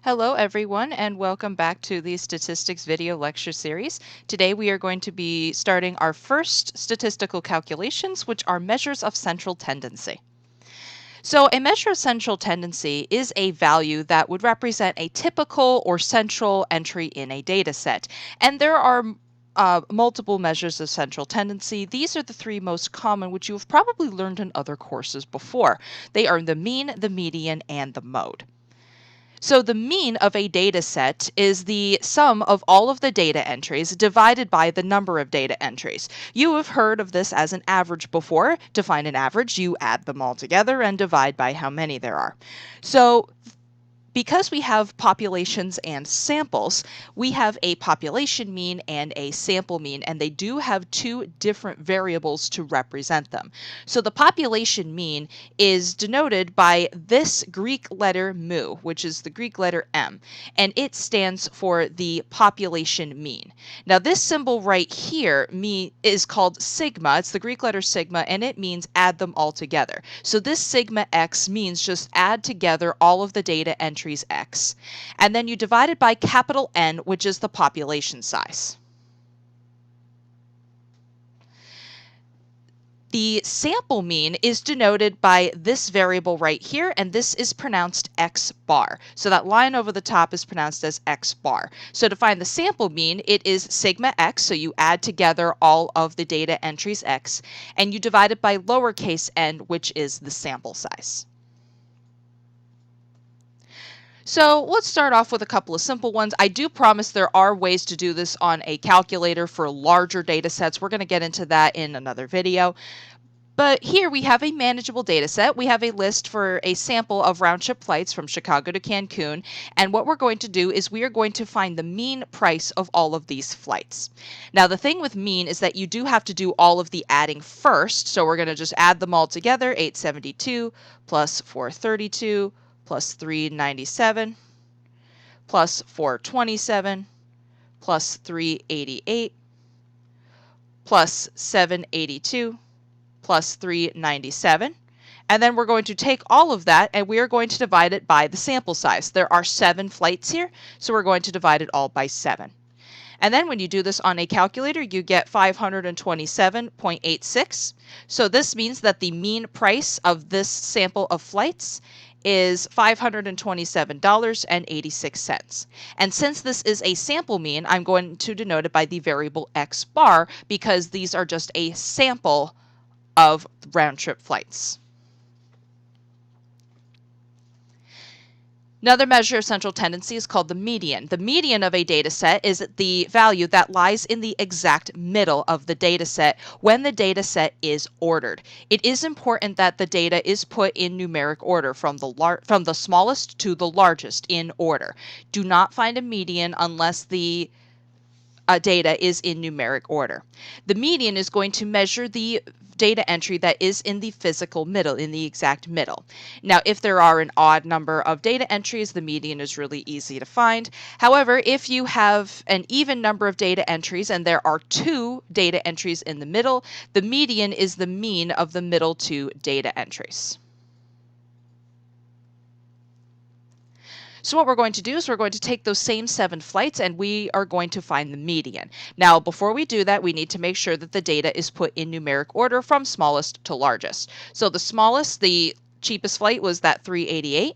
Hello everyone and welcome back to the Statistics video lecture series. Today we are going to be starting our first statistical calculations, which are measures of central tendency. So a measure of central tendency is a value that would represent a typical or central entry in a data set. And there are multiple measures of central tendency. These are the three most common, which you have probably learned in other courses before. They are the mean, the median, and the mode. So the mean of a data set is the sum of all of the data entries divided by the number of data entries. You have heard of this as an average before. To find an average, you add them all together and divide by how many there are. So because we have populations and samples, we have a population mean and a sample mean, and they do have two different variables to represent them. So the population mean is denoted by this Greek letter mu, which is the Greek letter m, and it stands for the population mean. Now this symbol right here is called sigma. It's the Greek letter sigma, and it means add them all together. So this sigma x means just add together all of the data entries x, and then you divide it by capital N, which is the population size. The sample mean is denoted by this variable right here, and this is pronounced x bar. So that line over the top is pronounced as x bar. So to find the sample mean, it is sigma x, so you add together all of the data entries x, and you divide it by lowercase n, which is the sample size. So let's start off with a couple of simple ones. I do promise there are ways to do this on a calculator for larger data sets. We're going to get into that in another video. But here we have a manageable data set. We have a list for a sample of round-trip flights from Chicago to Cancun. And what we're going to do is we are going to find the mean price of all of these flights. Now, the thing with mean is that you do have to do all of the adding first. So we're going to just add them all together. 872 plus 432 plus 397 plus 427 plus 388 plus 782 plus 397. And then we're going to take all of that and we are going to divide it by the sample size. There are 7 flights here, so we're going to divide it all by 7. And then when you do this on a calculator, you get 527.86. So this means that the mean price of this sample of flights is $527.86. And since this is a sample mean, I'm going to denote it by the variable x bar because these are just a sample of round-trip flights. Another measure of central tendency is called the median. The median of a data set is the value that lies in the exact middle of the data set when the data set is ordered. It is important that the data is put in numeric order from the smallest to the largest in order. Do not find a median unless the data is in numeric order. The median is going to measure the data entry that is in the physical middle, in the exact middle. Now, if there are an odd number of data entries, the median is really easy to find. However, if you have an even number of data entries and there are 2 data entries in the middle, the median is the mean of the middle 2 data entries. So what we're going to do is we're going to take those same 7 flights and we are going to find the median. Now, before we do that, we need to make sure that the data is put in numeric order from smallest to largest. So the smallest, the cheapest flight was that 388.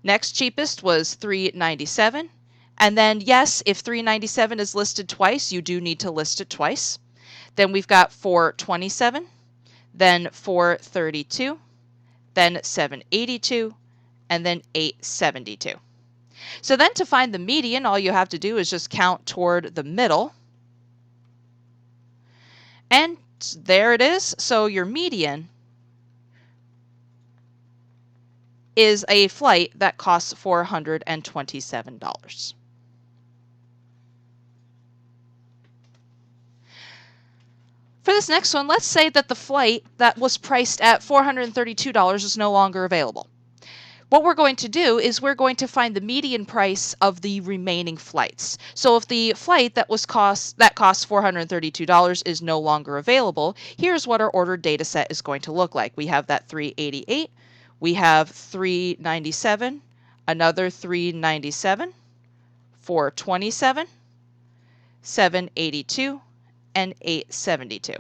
Next cheapest was 397. And then, yes, if 397 is listed twice, you do need to list it twice. Then we've got 427, then 432, then 782, and then 872. So then to find the median, all you have to do is just count toward the middle. And there it is. So your median is a flight that costs $427. For this next one, let's say that the flight that was priced at $432 is no longer available. What we're going to do is we're going to find the median price of the remaining flights. So if the flight that costs $432 is no longer available, here's what our ordered data set is going to look like. We have that 388, we have 397, another 397, 427, 782, and 872.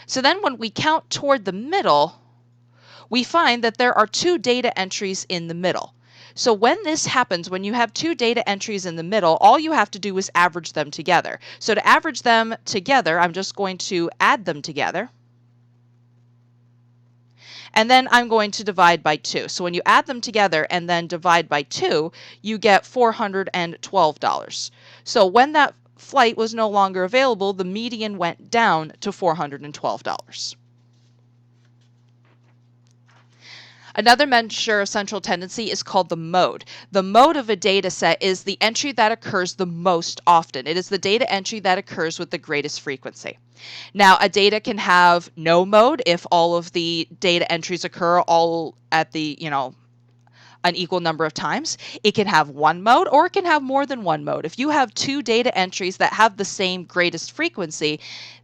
So then when we count toward the middle, we find that there are two data entries in the middle. So when this happens, when you have two data entries in the middle, all you have to do is average them together. So to average them together, I'm just going to add them together. And then I'm going to divide by 2. So when you add them together and then divide by 2, you get $412. So when that flight was no longer available, the median went down to $412. Another measure of central tendency is called the mode. The mode of a data set is the entry that occurs the most often. It is the data entry that occurs with the greatest frequency. Now, a data can have no mode if all of the data entries occur all at the, an equal number of times. It can have one mode, or it can have more than one mode. If you have two data entries that have the same greatest frequency,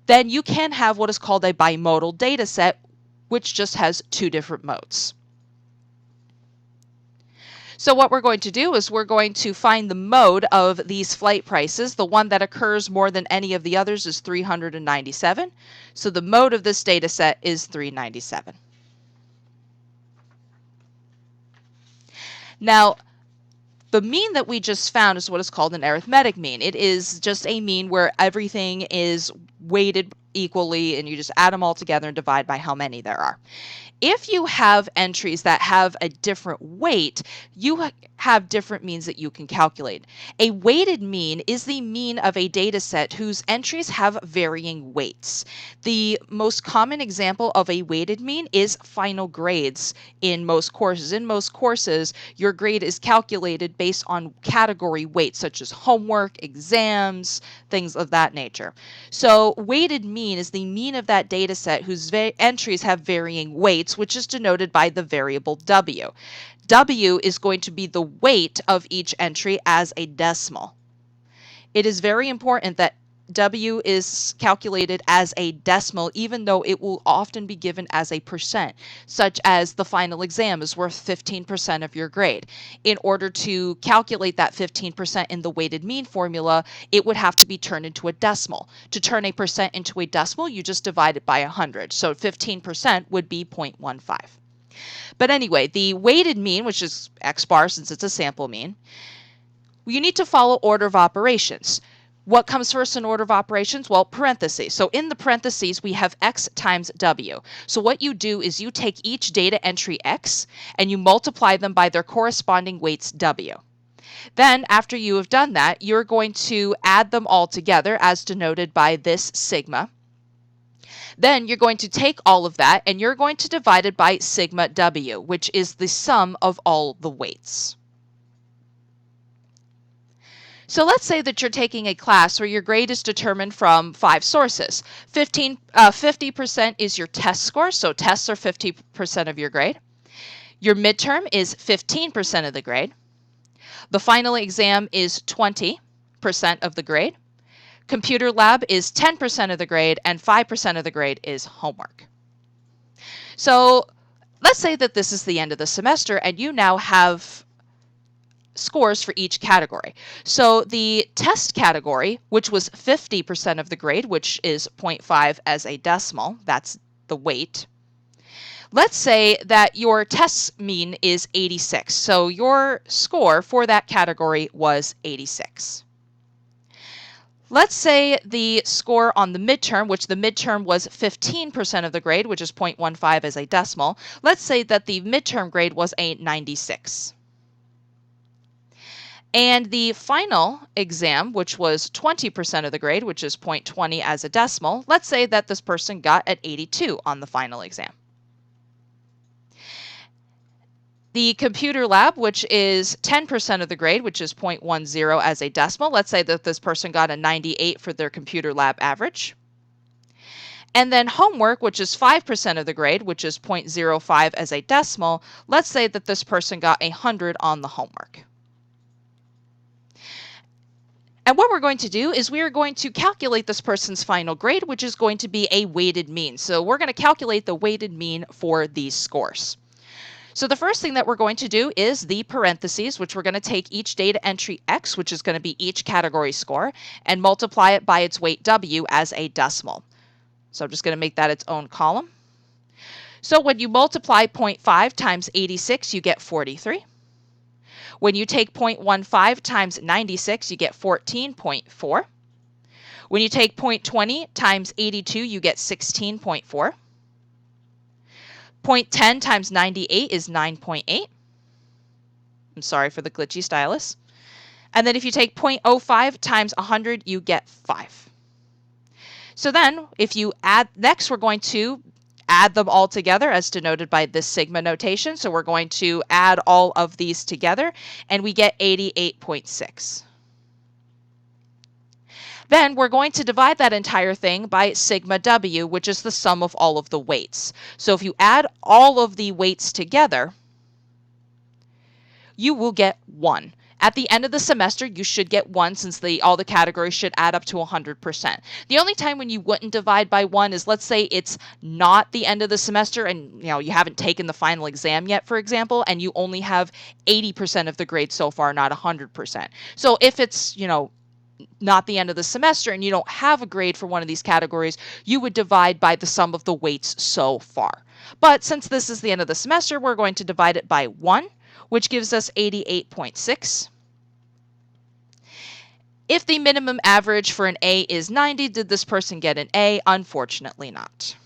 then you can have what is called a bimodal data set, which just has two different modes. So what we're going to do is we're going to find the mode of these flight prices. The one that occurs more than any of the others is 397. So the mode of this data set is 397. Now, the mean that we just found is what is called an arithmetic mean. It is just a mean where everything is weighted equally and you just add them all together and divide by how many there are. If you have entries that have a different weight, you have different means that you can calculate. A weighted mean is the mean of a data set whose entries have varying weights. The most common example of a weighted mean is final grades in most courses. In most courses, your grade is calculated based on category weights, such as homework, exams, things of that nature. So weighted mean is the mean of that data set whose entries have varying weights, which is denoted by the variable W. W is going to be the weight of each entry as a decimal. It is very important that W is calculated as a decimal, even though it will often be given as a percent, such as the final exam is worth 15% of your grade. In order to calculate that 15% in the weighted mean formula, it would have to be turned into a decimal. To turn a percent into a decimal, you just divide it by 100. So 15% would be 0.15. But anyway, the weighted mean, which is x bar since it's a sample mean, you need to follow order of operations. What comes first in order of operations? Well, parentheses. So in the parentheses, we have x times w. So what you do is you take each data entry x and you multiply them by their corresponding weights w. Then after you have done that, you're going to add them all together as denoted by this sigma. Then you're going to take all of that and you're going to divide it by sigma w, which is the sum of all the weights. So let's say that you're taking a class where your grade is determined from 5 sources. 50% is your test score, so tests are 50% of your grade. Your midterm is 15% of the grade. The final exam is 20% of the grade. Computer lab is 10% of the grade, and 5% of the grade is homework. So let's say that this is the end of the semester and you now have scores for each category. So the test category, which was 50% of the grade, which is 0.5 as a decimal, that's the weight. Let's say that your test mean is 86. So your score for that category was 86. Let's say the score on the midterm, which the midterm was 15% of the grade, which is 0.15 as a decimal. Let's say that the midterm grade was a 96. And the final exam, which was 20% of the grade, which is 0.20 as a decimal, let's say that this person got an 82 on the final exam. The computer lab, which is 10% of the grade, which is 0.10 as a decimal, let's say that this person got a 98 for their computer lab average. And then homework, which is 5% of the grade, which is 0.05 as a decimal, let's say that this person got 100 on the homework. And what we're going to do is we are going to calculate this person's final grade, which is going to be a weighted mean. So we're going to calculate the weighted mean for these scores. So the first thing that we're going to do is the parentheses, which we're going to take each data entry X, which is going to be each category score, and multiply it by its weight W as a decimal. So I'm just going to make that its own column. So when you multiply 0.5 times 86, you get 43. When you take 0.15 times 96, you get 14.4. When you take 0.20 times 82, you get 16.4. 0.10 times 98 is 9.8. I'm sorry for the glitchy stylus. And then if you take 0.05 times 100, you get 5. So then if you add, next we're going to add them all together as denoted by this sigma notation. So we're going to add all of these together and we get 88.6. Then we're going to divide that entire thing by sigma W, which is the sum of all of the weights. So if you add all of the weights together, you will get 1. At the end of the semester, you should get 1 since all the categories should add up to 100%. The only time when you wouldn't divide by 1 is, let's say it's not the end of the semester and you haven't taken the final exam yet, for example, and you only have 80% of the grade so far, not 100%. So if it's, not the end of the semester and you don't have a grade for one of these categories, you would divide by the sum of the weights so far. But since this is the end of the semester, we're going to divide it by 1, which gives us 88.6. If the minimum average for an A is 90, did this person get an A? Unfortunately not.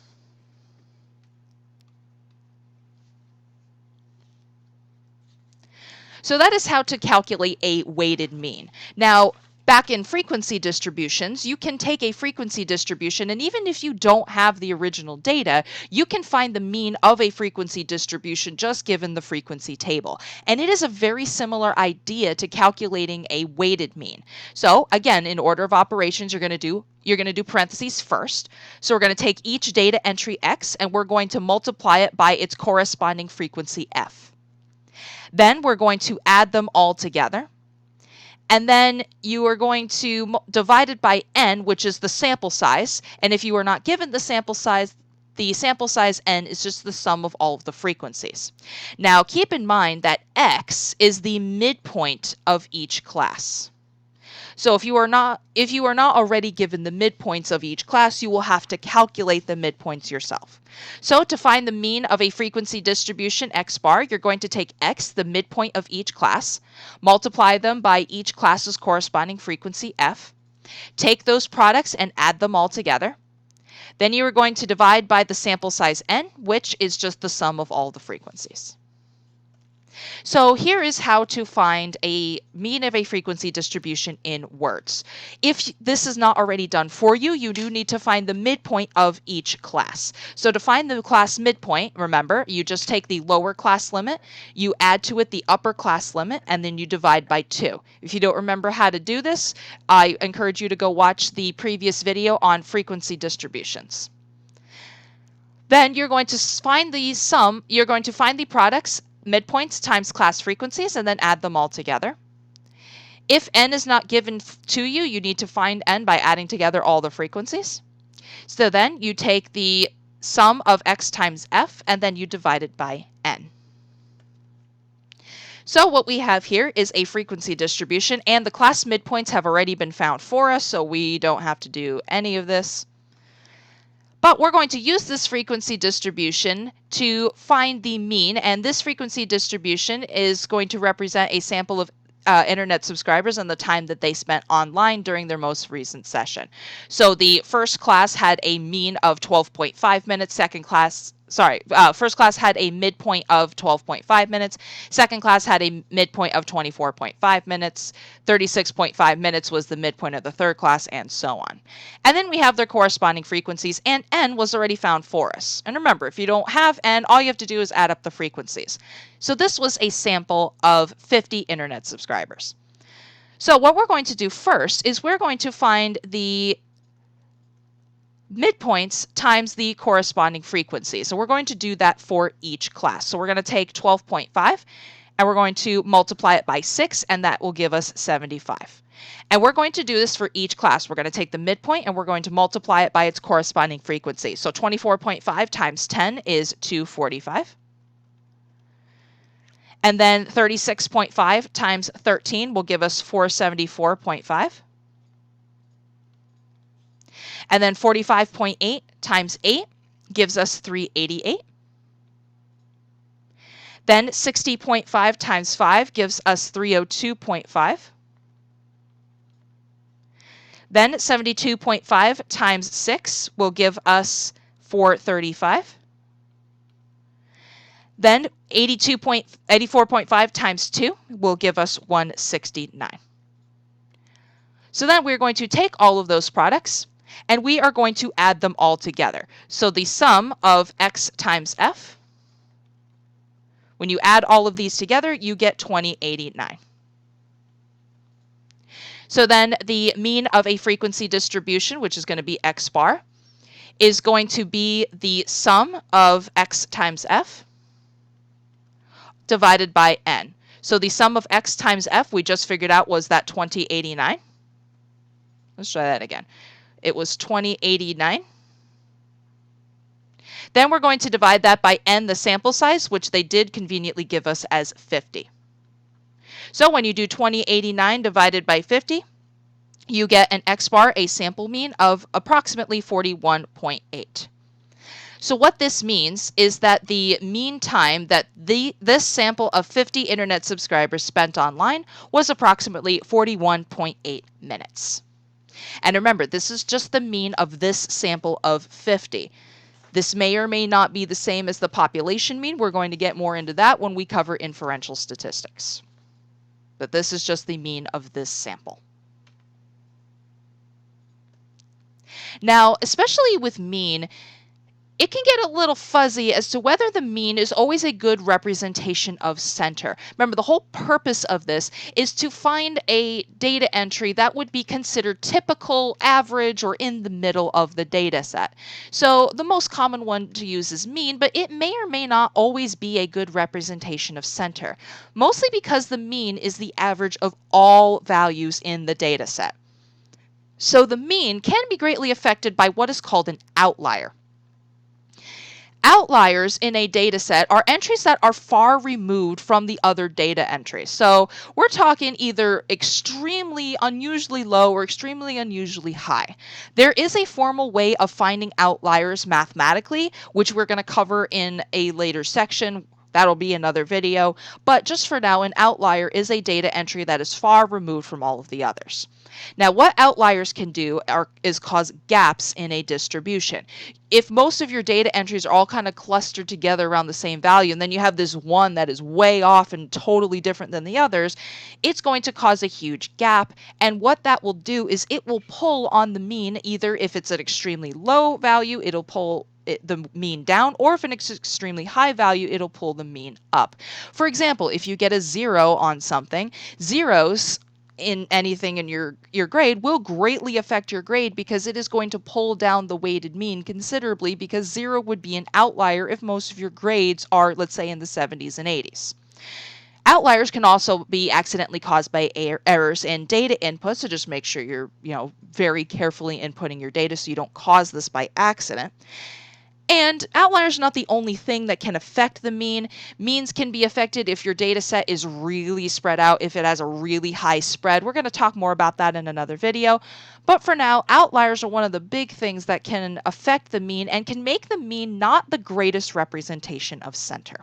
So that is how to calculate a weighted mean. Now, back in frequency distributions, you can take a frequency distribution, and even if you don't have the original data, you can find the mean of a frequency distribution just given the frequency table. And it is a very similar idea to calculating a weighted mean. So again, in order of operations, you're going to do parentheses first. So we're going to take each data entry X and we're going to multiply it by its corresponding frequency F. Then we're going to add them all together. And then you are going to divide it by n, which is the sample size. And if you are not given the sample size n is just the sum of all of the frequencies. Now keep in mind that x is the midpoint of each class. So if you are not already given the midpoints of each class, you will have to calculate the midpoints yourself. So to find the mean of a frequency distribution x bar, you're going to take x, the midpoint of each class, multiply them by each class's corresponding frequency f, take those products and add them all together. Then you are going to divide by the sample size n, which is just the sum of all the frequencies. So here is how to find a mean of a frequency distribution in words. If this is not already done for you, you do need to find the midpoint of each class. So to find the class midpoint, remember, you just take the lower class limit, you add to it the upper class limit, and then you divide by 2. If you don't remember how to do this, I encourage you to go watch the previous video on frequency distributions. Then you're going to find the products, midpoints times class frequencies, and then add them all together. If n is not given to you, you need to find n by adding together all the frequencies. So then you take the sum of x times f, and then you divide it by n. So what we have here is a frequency distribution, and the class midpoints have already been found for us, so we don't have to do any of this. But we're going to use this frequency distribution to find the mean, and this frequency distribution is going to represent a sample of internet subscribers and the time that they spent online during their most recent session. So the first class had a mean of 12.5 minutes, first class had a midpoint of 12.5 minutes, second class had a midpoint of 24.5 minutes, 36.5 minutes was the midpoint of the third class, and so on. And then we have their corresponding frequencies, and n was already found for us. And remember, if you don't have n, all you have to do is add up the frequencies. So this was a sample of 50 internet subscribers. So what we're going to do first is we're going to find the midpoints times the corresponding frequency. So we're going to do that for each class. So we're going to take 12.5 and we're going to multiply it by 6, and that will give us 75. And we're going to do this for each class. We're going to take the midpoint and we're going to multiply it by its corresponding frequency. So 24.5 times 10 is 245. And then 36.5 times 13 will give us 474.5. And then 45.8 times 8 gives us 388. Then 60.5 times 5 gives us 302.5. Then 72.5 times 6 will give us 435. Then 84.5 times 2 will give us 169. So then we're going to take all of those products and we are going to add them all together. So the sum of x times f, when you add all of these together, you get 2089. So then the mean of a frequency distribution, which is going to be x bar, is going to be the sum of x times f divided by n. So the sum of x times f we just figured out was that 2089. Let's try that again. It was 2089. Then we're going to divide that by n, the sample size, which they did conveniently give us as 50. So when you do 2089 divided by 50, you get an x bar, a sample mean of approximately 41.8. So what this means is that the mean time that this sample of 50 internet subscribers spent online was approximately 41.8 minutes. And remember, this is just the mean of this sample of 50. This may or may not be the same as the population mean. We're going to get more into that when we cover inferential statistics. But this is just the mean of this sample. Now, especially with mean, it can get a little fuzzy as to whether the mean is always a good representation of center. Remember, the whole purpose of this is to find a data entry that would be considered typical, average, or in the middle of the data set. So the most common one to use is mean, but it may or may not always be a good representation of center, mostly because the mean is the average of all values in the data set. So the mean can be greatly affected by what is called an outlier. Outliers in a data set are entries that are far removed from the other data entries. So we're talking either extremely unusually low or extremely unusually high. There is a formal way of finding outliers mathematically, which we're going to cover in a later section. That'll be another video. But just for now, an outlier is a data entry that is far removed from all of the others. Now, what outliers can do is cause gaps in a distribution. If most of your data entries are all kind of clustered together around the same value, and then you have this one that is way off and totally different than the others, it's going to cause a huge gap. And what that will do is it will pull on the mean. Either if it's an extremely low value, it'll pull the mean down, or if it's an extremely high value, it'll pull the mean up. For example, if you get a 0 on something, zeros in anything in your grade will greatly affect your grade because it is going to pull down the weighted mean considerably, because 0 would be an outlier if most of your grades are, let's say, in the 70s and 80s. Outliers can also be accidentally caused by errors in data input, so just make sure you're very carefully inputting your data so you don't cause this by accident. And outliers are not the only thing that can affect the mean. Means can be affected if your data set is really spread out, if it has a really high spread. We're going to talk more about that in another video. But for now, outliers are one of the big things that can affect the mean and can make the mean not the greatest representation of center.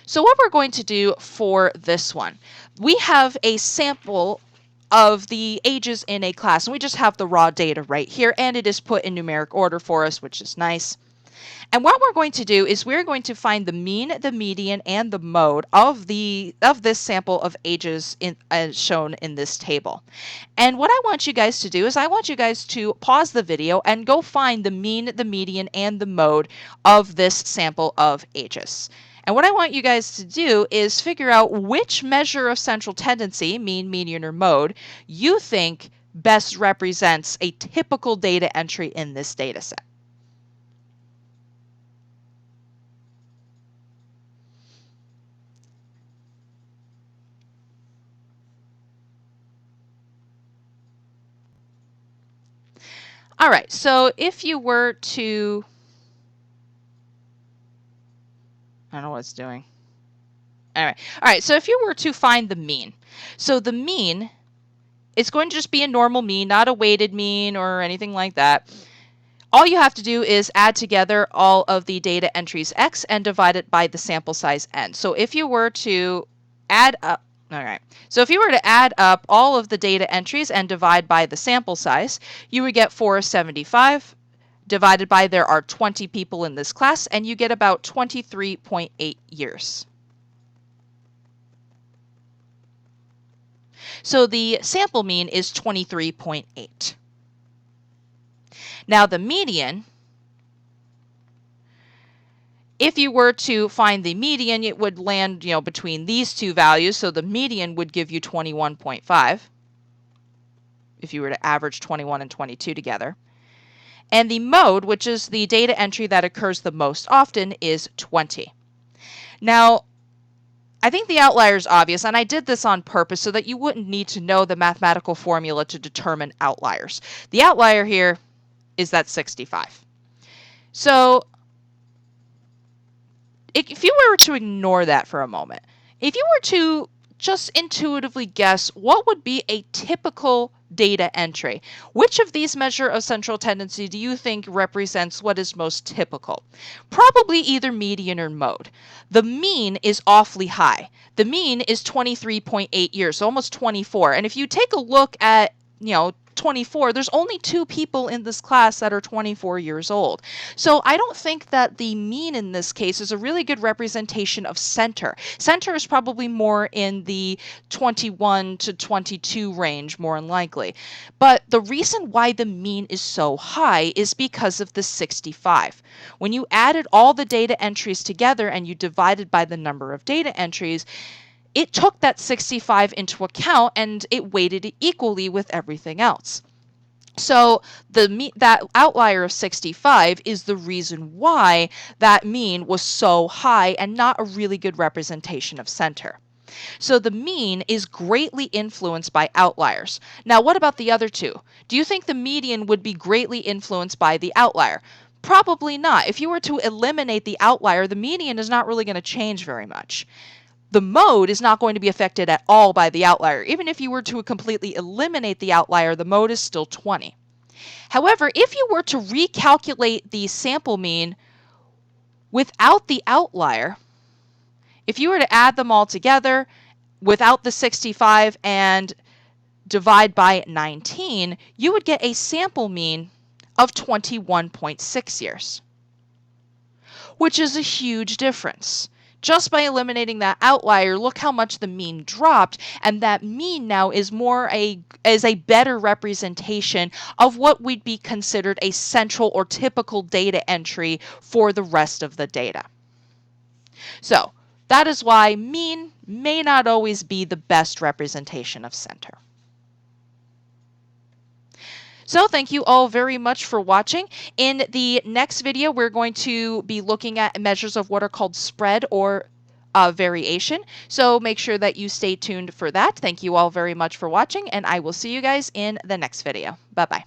So what we're going to do for this one, we have a sample of the ages in a class, and we just have the raw data right here, and it is put in numeric order for us, which is nice. And what we're going to do is we're going to find the mean, the median, and the mode of this sample of ages shown in this table. And what I want you guys to do is I want you guys to pause the video and go find the mean, the median, and the mode of this sample of ages. And what I want you guys to do is figure out which measure of central tendency, mean, median, or mode, you think best represents a typical data entry in this data set. All right, so if you were to, I don't know what it's doing. All right. All right. So if you were to find the mean, so the mean is going to just be a normal mean, not a weighted mean or anything like that. All you have to do is add together all of the data entries x and divide it by the sample size n. So if you were to add up, all right. So if you were to add up all of the data entries and divide by the sample size, you would get 475 divided by there are 20 people in this class, and you get about 23.8 years. So the sample mean is 23.8. Now the median, if you were to find the median, it would land, between these two values. So the median would give you 21.5 if you were to average 21 and 22 together. And the mode, which is the data entry that occurs the most often, is 20. Now, I think the outlier is obvious, and I did this on purpose so that you wouldn't need to know the mathematical formula to determine outliers. The outlier here is that 65. So if you were to ignore that for a moment, if you were to just intuitively guess what would be a typical data entry, which of these measures of central tendency do you think represents what is most typical? Probably either median or mode. The mean is awfully high. The mean is 23.8 years, so almost 24. And if you take a look at, 24, there's only 2 people in this class that are 24 years old. So I don't think that the mean in this case is a really good representation of center. Center is probably more in the 21 to 22 range, more than likely. But the reason why the mean is so high is because of the 65. When you added all the data entries together and you divided by the number of data entries, it took that 65 into account and it weighted it equally with everything else. So that outlier of 65 is the reason why that mean was so high and not a really good representation of center. So the mean is greatly influenced by outliers. Now, what about the other two? Do you think the median would be greatly influenced by the outlier? Probably not. If you were to eliminate the outlier, the median is not really going to change very much. The mode is not going to be affected at all by the outlier. Even if you were to completely eliminate the outlier, the mode is still 20. However, if you were to recalculate the sample mean without the outlier, if you were to add them all together without the 65 and divide by 19, you would get a sample mean of 21.6 years, which is a huge difference. Just by eliminating that outlier, look how much the mean dropped, and that mean now is a better representation of what would be considered a central or typical data entry for the rest of the data. So that is why mean may not always be the best representation of center. So thank you all very much for watching. In the next video, we're going to be looking at measures of what are called spread or variation. So make sure that you stay tuned for that. Thank you all very much for watching, and I will see you guys in the next video. Bye-bye.